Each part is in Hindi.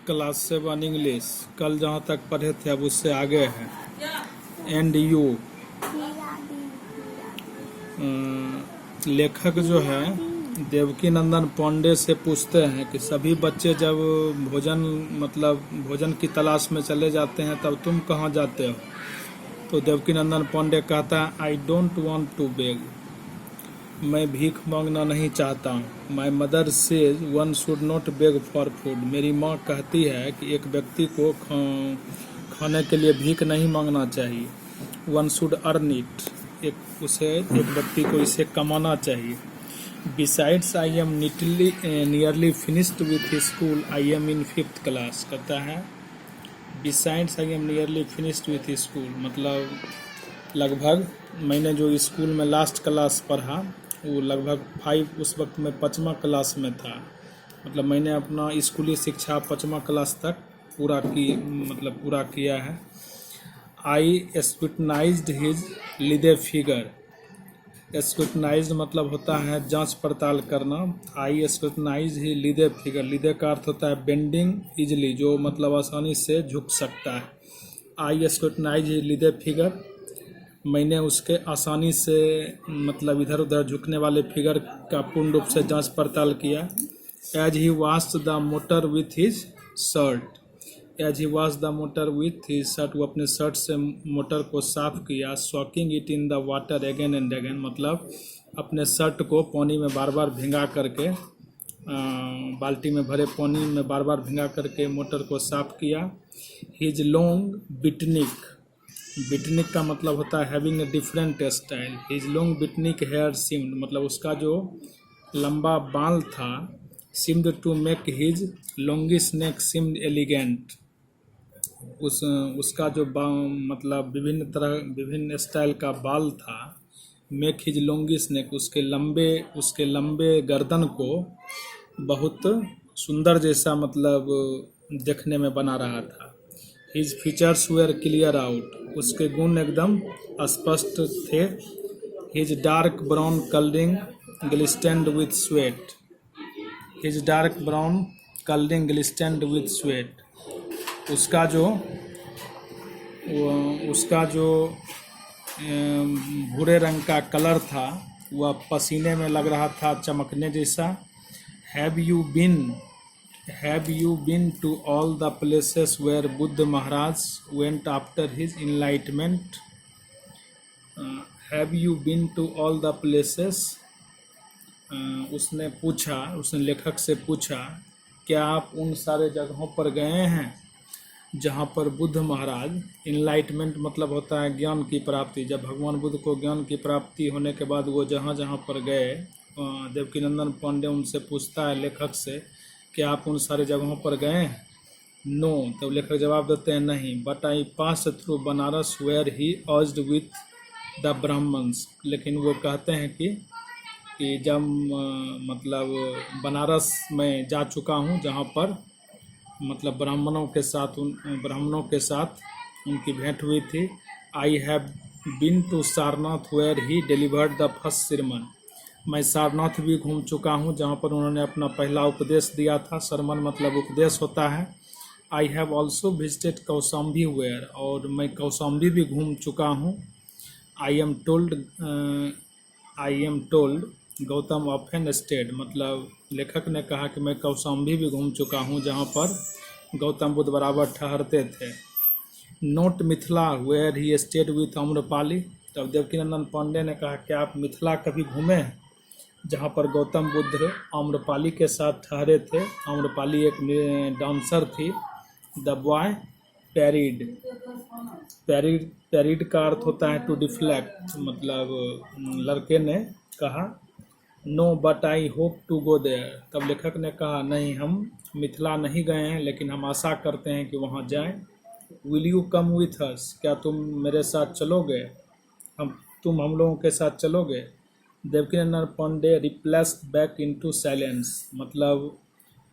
क्लास 7 इंग्लिश कल जहाँ तक पढ़े थे अब उससे आगे है। एंड यू लेखक जो है देवकी नंदन पांडे से पूछते हैं कि सभी बच्चे जब भोजन की तलाश में चले जाते हैं तब तुम कहाँ जाते हो? तो देवकी नंदन पांडे कहता है I don't want to beg, मैं भीख मांगना नहीं चाहता हूँ। My mother says one should not beg for food, मेरी माँ कहती है कि एक व्यक्ति को खाने के लिए भीख नहीं मांगना चाहिए। वन शुड अर्न इट, एक व्यक्ति को इसे कमाना चाहिए। Besides I am nearly finished with school, I am in 5th class, कहता है besides I am nearly finished with school, मतलब लगभग मैंने जो स्कूल में लास्ट क्लास पढ़ा वो लगभग 5 उस वक्त में 5वां क्लास में था। मतलब मैंने अपना स्कूली शिक्षा 5वां क्लास तक पूरा किया है। आई स्क्रूटनाइज्ड हिज लिदे फिगर, स्क्रूटनाइज्ड मतलब होता है जांच पड़ताल करना। आई स्क्रूटनाइज ही लिदे फिगर, लिदे का अर्थ होता है बेंडिंग इजली, जो मतलब आसानी से झुक सकता है। आई स्क्रूटनाइज ही लिदे फिगर, मैंने उसके आसानी से मतलब इधर उधर झुकने वाले फिगर का पूर्ण रूप से जांच पड़ताल किया। As he washed the motor with his shirt, as he wash the motor with his shirt, वो अपने शर्ट से मोटर को साफ किया। Soaking it in the water again and again, मतलब अपने शर्ट को पानी में बार बार भिंगा करके बाल्टी में भरे पानी में बार बार भिंगा करके मोटर को साफ किया। हिज लॉन्ग बिटनिक, बिटनिक का मतलब होता है having a different style. His long beatnik hair seemed, मतलब उसका जो लंबा बाल था, seemed to make his longest neck seemed elegant, उसका जो मतलब विभिन्न स्टाइल का बाल था। मेक हिज लॉन्गिस्ट नेक, उसके लंबे गर्दन को बहुत सुंदर जैसा मतलब देखने में बना रहा था। His features were clear out, उसके गुण एकदम स्पष्ट थे। His dark brown colouring glistened with sweat, his dark brown colouring glistened with sweat, उसका जो भूरे रंग का कलर था वह पसीने में लग रहा था, चमकने जैसा। Have you been to all the places where Buddha Maharaj went after his enlightenment? Have you been to all the places? उसने लेखक से पूछा क्या आप उन सारे जगहों पर गए हैं जहाँ पर बुद्ध महाराज, इनलाइटमेंट मतलब होता है ज्ञान की प्राप्ति, जब भगवान बुद्ध को ज्ञान की प्राप्ति होने के बाद वो जहाँ जहाँ पर गए, देवकीनंदन पांडे उनसे पूछता है लेखक से क्या आप उन सारे जगहों पर गए हैं? नो, तब लेखक जवाब देते हैं नहीं। But I pass through Banaras where he argued with the Brahmins, लेकिन वो कहते हैं कि जब मतलब बनारस में जा चुका हूँ जहाँ पर मतलब ब्राह्मणों के साथ उनकी भेंट हुई थी। I have been to Sarnath where he delivered the first sermon, मैं सारनाथ भी घूम चुका हूँ जहाँ पर उन्होंने अपना पहला उपदेश दिया था। सरमन मतलब उपदेश होता है। I have also visited Kaushambi where, और मैं कौशाम्बी भी घूम चुका हूँ। I am told Gautam often stayed, मतलब लेखक ने कहा कि मैं कौशाम्बी भी घूम चुका हूँ जहाँ पर गौतम बुद्ध बराबर ठहरते थे। Not Mithila where he stayed with Amrapali, तब देवकीनंदन पांडे ने कहा क्या आप मिथिला कभी घूमे हैं जहाँ पर गौतम बुद्ध आम्रपाली के साथ ठहरे थे? आम्रपाली एक डांसर थी। द बॉय पैरिड का अर्थ होता है टू डिफ्लेक्ट, मतलब लड़के ने कहा no but I hope to go there, तब लेखक ने कहा नहीं, हम मिथिला नहीं गए हैं लेकिन हम आशा करते हैं कि वहाँ जाएं। Will you come with us, क्या तुम मेरे साथ चलोगे? तुम हम लोगों के साथ चलोगे? Devkinandan Pandey replaced back into silence, मतलब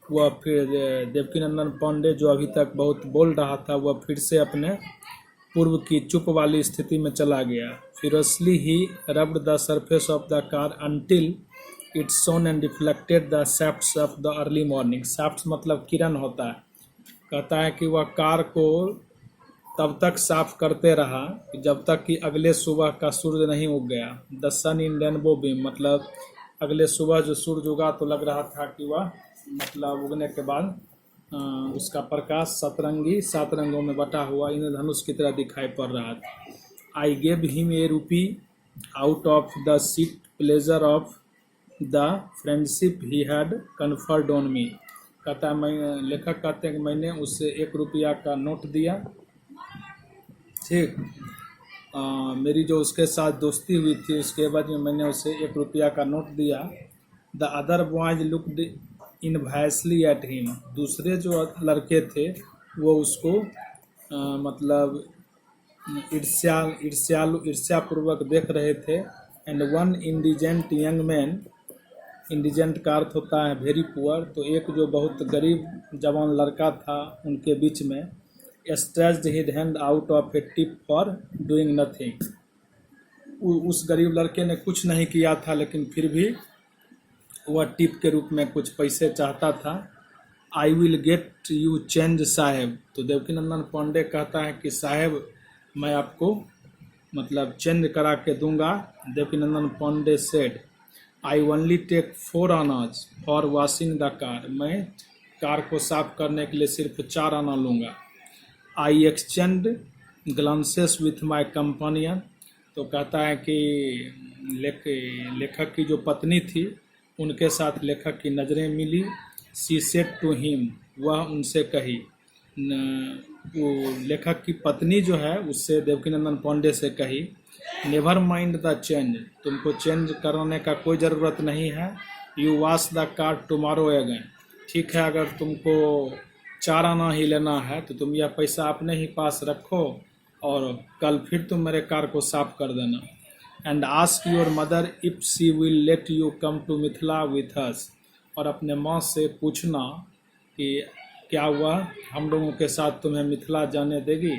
वह फिर देवकीनंदन पांडे जो अभी तक बहुत बोल रहा था वह फिर से अपने पूर्व की चुप वाली स्थिति में चला गया। Furiously he rubbed the surface of the car until it shown and reflected the shafts of the early morning, shafts मतलब किरण होता है, कहता है कि वह कार को तब तक साफ करते रहा जब तक कि अगले सुबह का सूर्य नहीं उग गया। The sun in rainbow beam, मतलब अगले सुबह जो सूरज उगा तो लग रहा था कि वह मतलब उगने के बाद उसका प्रकाश सतरंगी 7 रंगों में बटा हुआ इंद्रधनुष की तरह दिखाई पड़ रहा था। आई गेव हिम ए रूपी out of the seat pleasure of the friendship he had conferred on me. कहता है, मैं लेखक कहते हैं कि मैंने उसे 1 रुपया का नोट दिया, ठीक। मेरी जो उसके साथ दोस्ती हुई थी उसके बाद में मैंने उसे 1 रुपया का नोट दिया। The other boys looked enviously at him, दूसरे जो लड़के थे वो उसको मतलब ईर्ष्यापूर्वक देख रहे थे। And one indigent young man, indigent का अर्थ होता है वेरी पुअर, तो एक जो बहुत गरीब जवान लड़का था उनके बीच में stretched his hand out of A tip for doing nothing. उस गरीब लड़के ने कुछ नहीं किया था लेकिन फिर भी वह टिप के रूप में कुछ पैसे चाहता था। I will get you change साहेब, तो देवकीनंदन पांडे कहता है कि साहेब मैं आपको मतलब चेंज करा के दूंगा। Devkinandan Pandey said I only take 4 annas for washing the car, मैं कार को साफ करने के लिए सिर्फ 4 आना लूँगा। I exchange glances with my companion, तो कहता है कि लेखक की जो पत्नी थी उनके साथ लेखक की नज़रें मिली। सी सेड टू हिम, वह उनसे कही, वो लेखक की पत्नी जो है उससे देवकीनंदन पांडे से कही, नेवर माइंड द चेंज, तुमको चेंज करने का कोई ज़रूरत नहीं है। You wash the car tomorrow again, ठीक है अगर तुमको 4 आना ही लेना है तो तुम यह पैसा अपने ही पास रखो और कल फिर तुम मेरे कार को साफ कर देना। And ask your mother if she will let you come to Mithila with us, और अपने माँ से पूछना कि क्या वह हम लोगों के साथ तुम्हें मिथिला जाने देगी।